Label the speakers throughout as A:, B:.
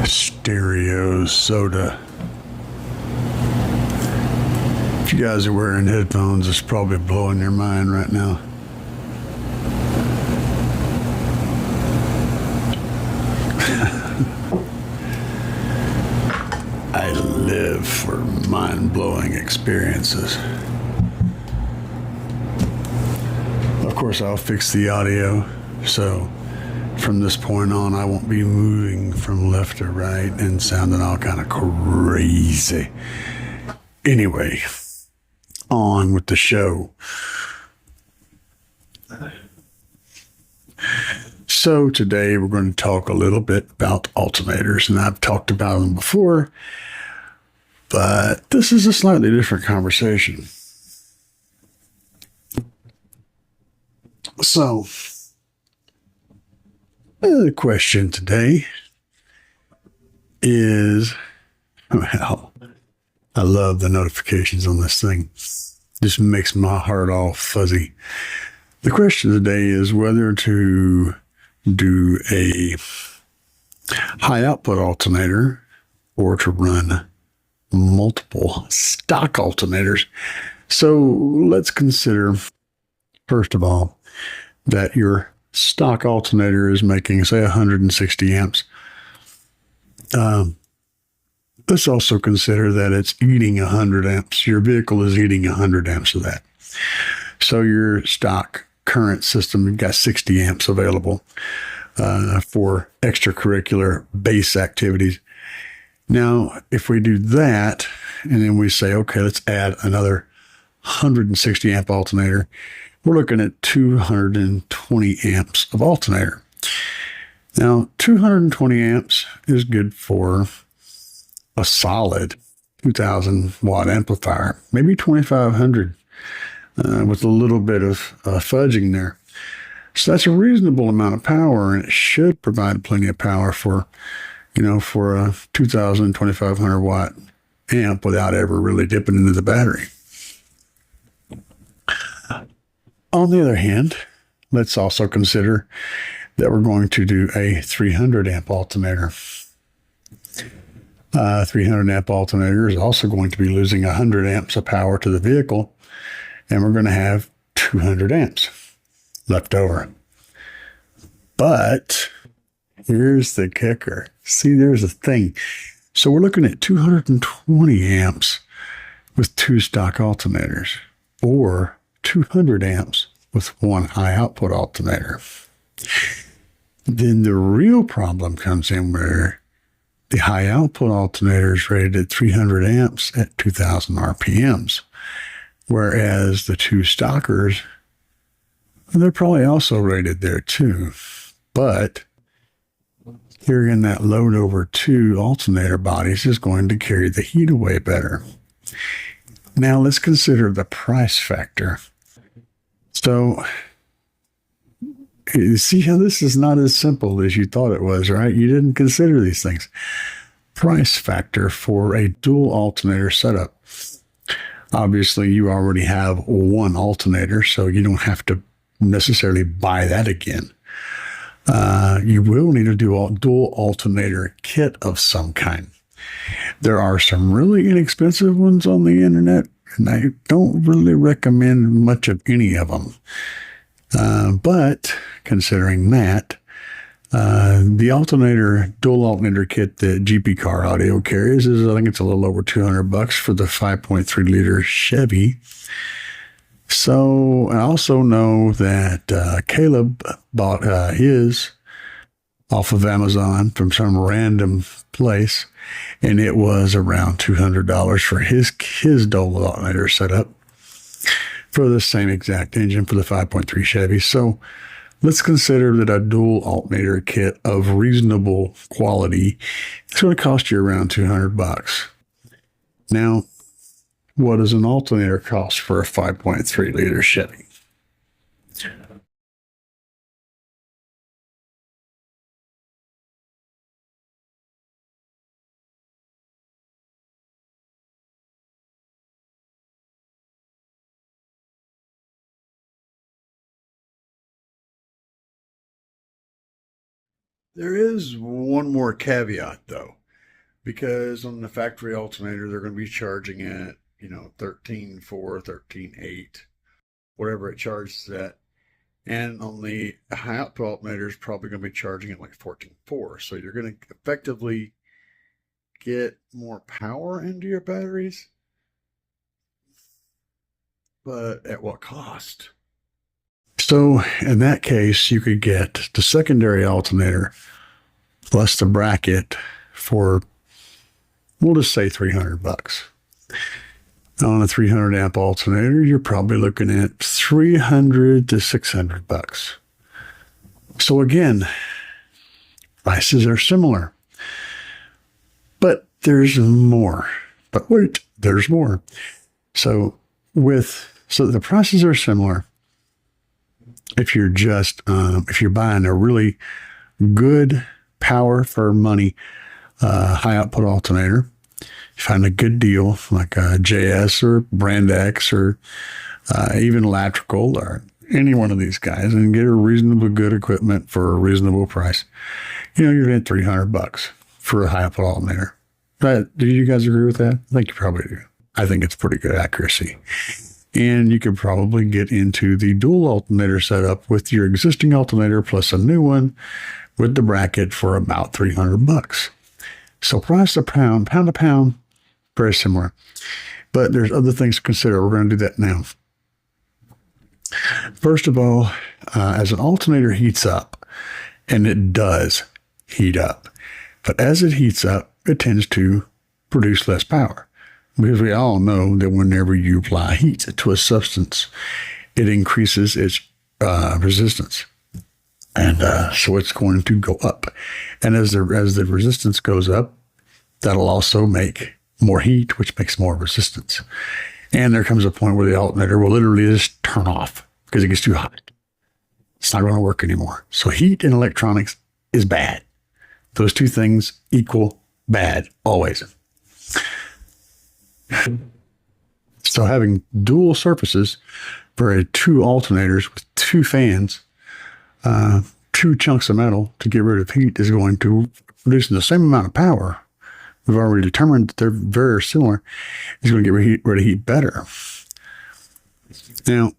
A: stereo soda. If you guys are wearing headphones, it's probably blowing your mind right now. I live for mind-blowing experiences. Of course, I'll fix the audio, so from this point on, I won't be moving from left to right and sounding all kind of crazy. Anyway, on with the show. So today we're going to talk a little bit about alternators, and I've talked about them before, but this is a slightly different conversation. So, the question today is, well, I love the notifications on this thing. Just makes my heart all fuzzy. The question today is whether to do a high output alternator or to run multiple stock alternators. So let's consider, first of all, that your stock alternator is making, say, 160 amps. Let's also consider that it's eating 100 amps. Your vehicle is eating 100 amps of that. So your stock current system, you've got 60 amps available for extracurricular base activities. Now, if we do that, and then we say, okay, let's add another 160 amp alternator, we're looking at 220 amps of alternator. Now, 220 amps is good for a solid 2,000 watt amplifier, maybe 2,500 with a little bit of fudging there. So that's a reasonable amount of power, and it should provide plenty of power for a 2,000, 2,500 watt amp without ever really dipping into the battery. On the other hand, let's also consider that we're going to do a 300 amp alternator. 300 amp alternator is also going to be losing 100 amps of power to the vehicle, and we're going to have 200 amps left over. But here's the kicker. See, there's a thing. So we're looking at 220 amps with two stock alternators, or 200 amps with one high output alternator. Then the real problem comes in where the high output alternator is rated at 300 amps at 2,000 RPMs, whereas the two stockers, they're probably also rated there too. But carrying that load over two alternator bodies is going to carry the heat away better. Now let's consider the price factor. So you see how this is not as simple as you thought it was, right? You didn't consider these things. Price factor for a dual alternator setup. Obviously, you already have one alternator, so you don't have to necessarily buy that again. You will need a dual alternator kit of some kind. There are some really inexpensive ones on the internet, and I don't really recommend much of any of them. But considering that, the dual alternator kit that GP Car Audio carries is, I think it's a little over $200 for the 5.3 liter Chevy. So I also know that Caleb bought his off of Amazon from some random place, and it was around $200 for his dual alternator setup for the same exact engine for the 5.3 Chevy. So let's consider that a dual alternator kit of reasonable quality is going to cost you around $200. Now, what does an alternator cost for a 5.3 liter Chevy? There is one more caveat, though. because on the factory alternator, they're going to be charging at, 13.4, 13.8, whatever it charges at. And on the high output alternator is probably going to be charging at like 14.4. So you're going to effectively get more power into your batteries, but at what cost? So in that case, you could get the secondary alternator plus the bracket for, we'll just say $300. On a 300 amp alternator, you're probably looking at $300 to $600. So again, prices are similar, but there's more. But wait, there's more. So the prices are similar. If you're if you're buying a really good power for money high output alternator, you find a good deal like a JS or Brand X or even Electrical or any one of these guys, and get a reasonably good equipment for a reasonable price. You're at $300 for a high output alternator. Do you guys agree with that? I think you probably do. I think it's pretty good accuracy. And you could probably get into the dual alternator setup with your existing alternator plus a new one with the bracket for about $300. So price to pound to pound, very similar. But there's other things to consider. We're going to do that now. First of all, as an alternator heats up, and it does heat up, but as it heats up, it tends to produce less power. Because we all know that whenever you apply heat to a substance, it increases its resistance. And so it's going to go up. And as the resistance goes up, that'll also make more heat, which makes more resistance. And there comes a point where the alternator will literally just turn off because it gets too hot. It's not going to work anymore. So heat in electronics is bad. Those two things equal bad, always. So having dual surfaces for two alternators with two fans, two chunks of metal to get rid of heat is going to produce the same amount of power. We've already determined that they're very similar. It's going to get rid of heat better. Now,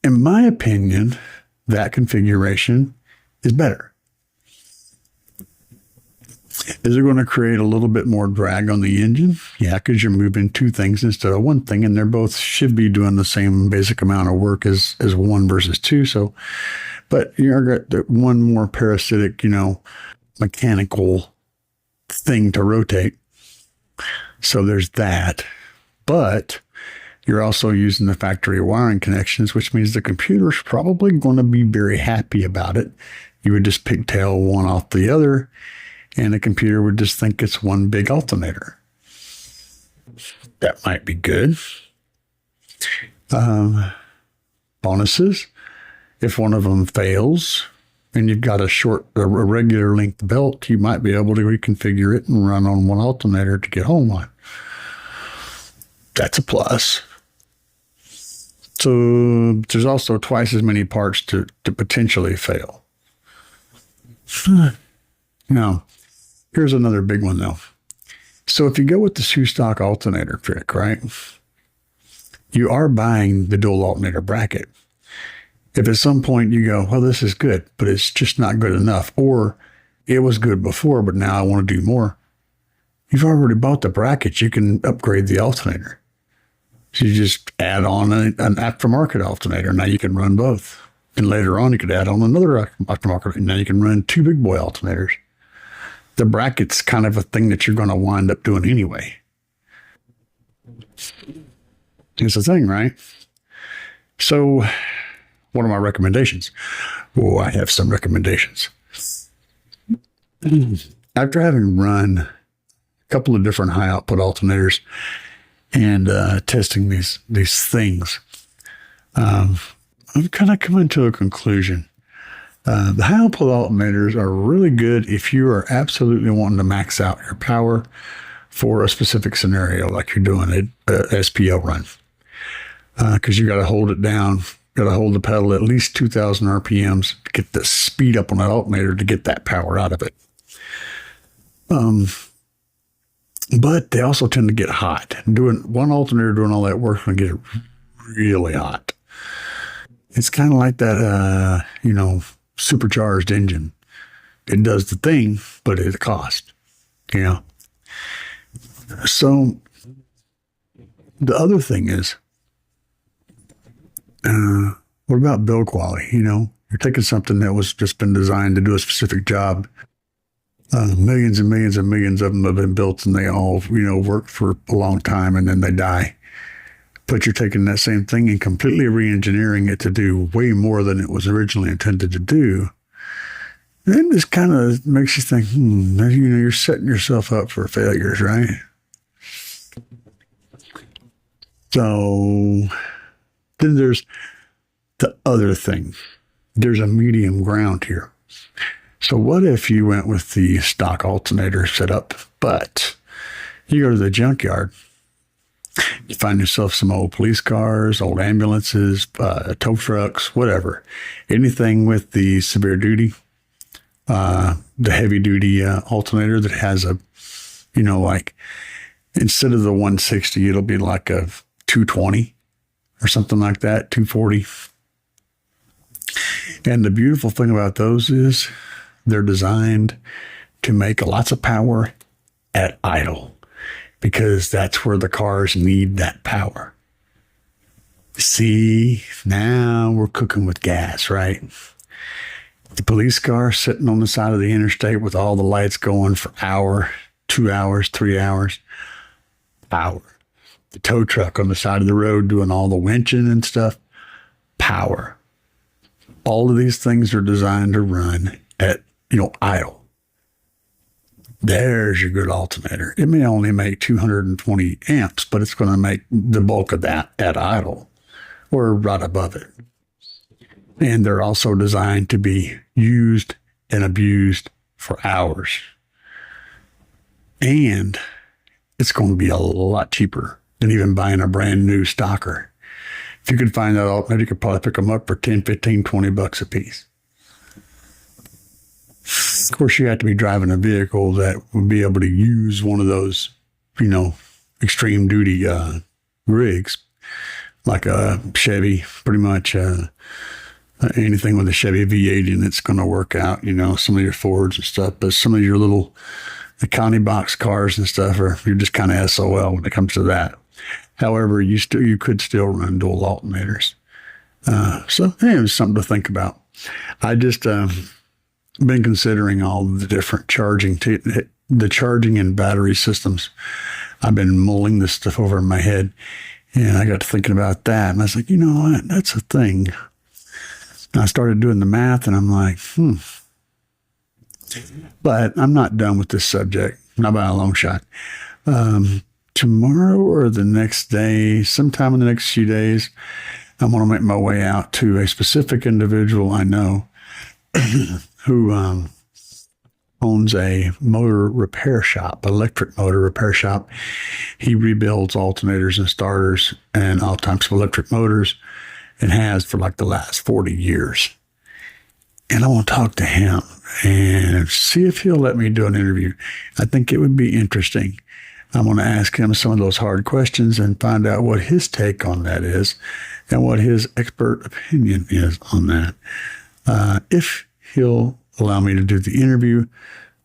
A: in my opinion, that configuration is better. Is it going to create a little bit more drag on the engine? Yeah, because you're moving two things instead of one thing, and they're both should be doing the same basic amount of work as one versus two. So, but you're got one more parasitic, mechanical thing to rotate. So there's that. But you're also using the factory wiring connections, which means the computer's probably going to be very happy about it. You would just pigtail one off the other, and the computer would just think it's one big alternator. That might be good. Bonuses, if one of them fails and you've got a regular length belt, you might be able to reconfigure it and run on one alternator to get home on. That's a plus. So there's also twice as many parts to potentially fail. Now, here's another big one, though. So if you go with the shoe stock alternator trick, right, you are buying the dual alternator bracket. If at some point you go, well, this is good, but it's just not good enough, or it was good before, but now I want to do more, you've already bought the bracket. You can upgrade the alternator. So you just add on an aftermarket alternator. Now you can run both. And later on, you could add on another aftermarket. And now you can run two big boy alternators. The bracket's kind of a thing that you're going to wind up doing anyway. It's a thing, right? So what are my recommendations? Oh, I have some recommendations. After having run a couple of different high output alternators and testing these things, I've kind of come into a conclusion. The high output alternators are really good if you are absolutely wanting to max out your power for a specific scenario, like you're doing a SPO run. Because you got to hold it down, got to hold the pedal at least 2,000 RPMs to get the speed up on that alternator to get that power out of it. But they also tend to get hot. Doing one alternator doing all that work can get really hot. It's kind of like that, supercharged engine. It does the thing, but at a cost, you know. So the other thing is, what about build quality? You're taking something that was just been designed to do a specific job. Millions and millions and millions of them have been built, and they all, work for a long time, and then they die. But you're taking that same thing and completely re-engineering it to do way more than it was originally intended to do. Then this kind of makes you think, you're setting yourself up for failures, right? So then there's the other thing. There's a medium ground here. So what if you went with the stock alternator setup, but you go to the junkyard, you find yourself some old police cars, old ambulances, tow trucks, whatever, anything with the severe duty, the heavy duty alternator that has a, like instead of the 160, it'll be like a 220 or something like that, 240. And the beautiful thing about those is they're designed to make lots of power at idle, because that's where the cars need that power. See, now we're cooking with gas, right? The police car sitting on the side of the interstate with all the lights going for hour, 2 hours, 3 hours, power. The tow truck on the side of the road doing all the winching and stuff, power. All of these things are designed to run at, idle. There's your good alternator. It may only make 220 amps, but it's going to make the bulk of that at idle or right above it. And they're also designed to be used and abused for hours. And it's going to be a lot cheaper than even buying a brand new stocker. If you could find that alternator, you could probably pick them up for 10, 15, 20 bucks a piece. Of course, you have to be driving a vehicle that would be able to use one of those, extreme duty rigs, like a Chevy, pretty much anything with a Chevy V8 in it's going to work out, some of your Fords and stuff. But some of your little Qubedup cars and stuff you're just kind of SOL when it comes to that. However, you could still run dual alternators. So it was something to think about. I just been considering all the different the charging and battery systems. I've been mulling this stuff over in my head, and I got to thinking about that. And I was like, you know what? That's a thing. And I started doing the math, and I'm like, But I'm not done with this subject, not by a long shot. Tomorrow or the next day, sometime in the next few days, I'm going to make my way out to a specific individual I know who owns a motor repair shop, electric motor repair shop. He rebuilds alternators and starters and all types of electric motors, and has for like the last 40 years. And I want to talk to him and see if he'll let me do an interview. I think it would be interesting. I'm going to ask him some of those hard questions and find out what his take on that is and what his expert opinion is on that. If he'll allow me to do the interview,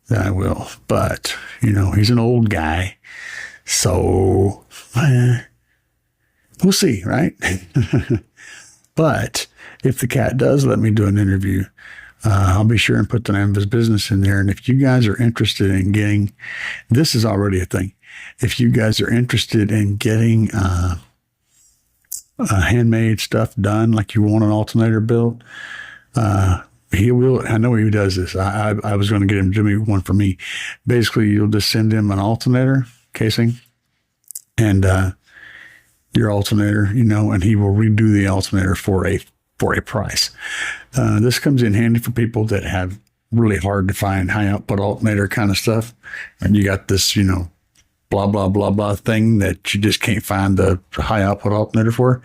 A: then I will. But, he's an old guy. So, we'll see, right? But if the cat does let me do an interview, I'll be sure and put the name of his business in there. And if you guys are interested in getting, this is already a thing. If you guys are interested in getting handmade stuff done, like you want an alternator built, he will. I know he does this. I was going to get him to do me one for me. Basically, you'll just send him an alternator casing and your alternator, and he will redo the alternator for a price. This comes in handy for people that have really hard to find high output alternator kind of stuff, and you got this, blah blah blah blah thing that you just can't find the high output alternator for.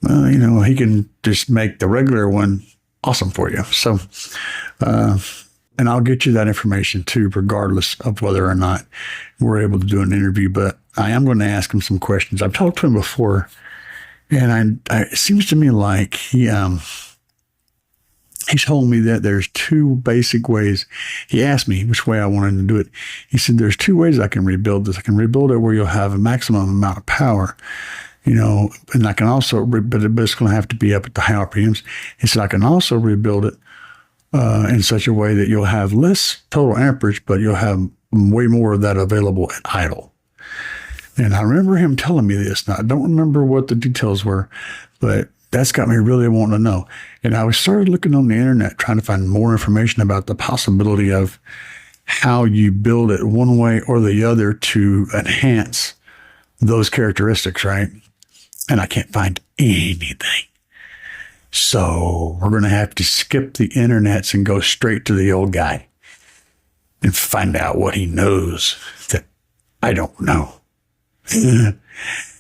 A: Well, he can just make the regular one awesome for you. So and I'll get you that information too, regardless of whether or not we're able to do an interview. But I am going to ask him some questions. I've talked to him before, and it seems to me like he told me that there's two basic ways. He asked me which way I wanted to do it. He said, there's two ways I can rebuild this. I can rebuild it where you'll have a maximum amount of power, and I can also, but it's going to have to be up at the high RPMs. He said, I can also rebuild it in such a way that you'll have less total amperage, but you'll have way more of that available at idle. And I remember him telling me this. Now, I don't remember what the details were, but that's got me really wanting to know. And I started looking on the internet, trying to find more information about the possibility of how you build it one way or the other to enhance those characteristics, right? And I can't find anything. So we're going to have to skip the internets and go straight to the old guy and find out what he knows that I don't know.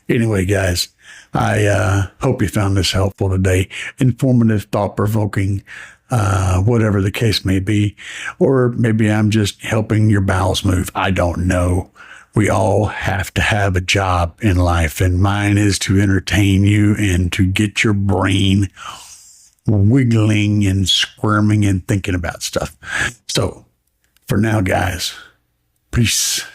A: Anyway, guys, I hope you found this helpful today. Informative, thought-provoking, whatever the case may be. Or maybe I'm just helping your bowels move. I don't know. We all have to have a job in life, and mine is to entertain you and to get your brain wiggling and squirming and thinking about stuff. So for now, guys, peace.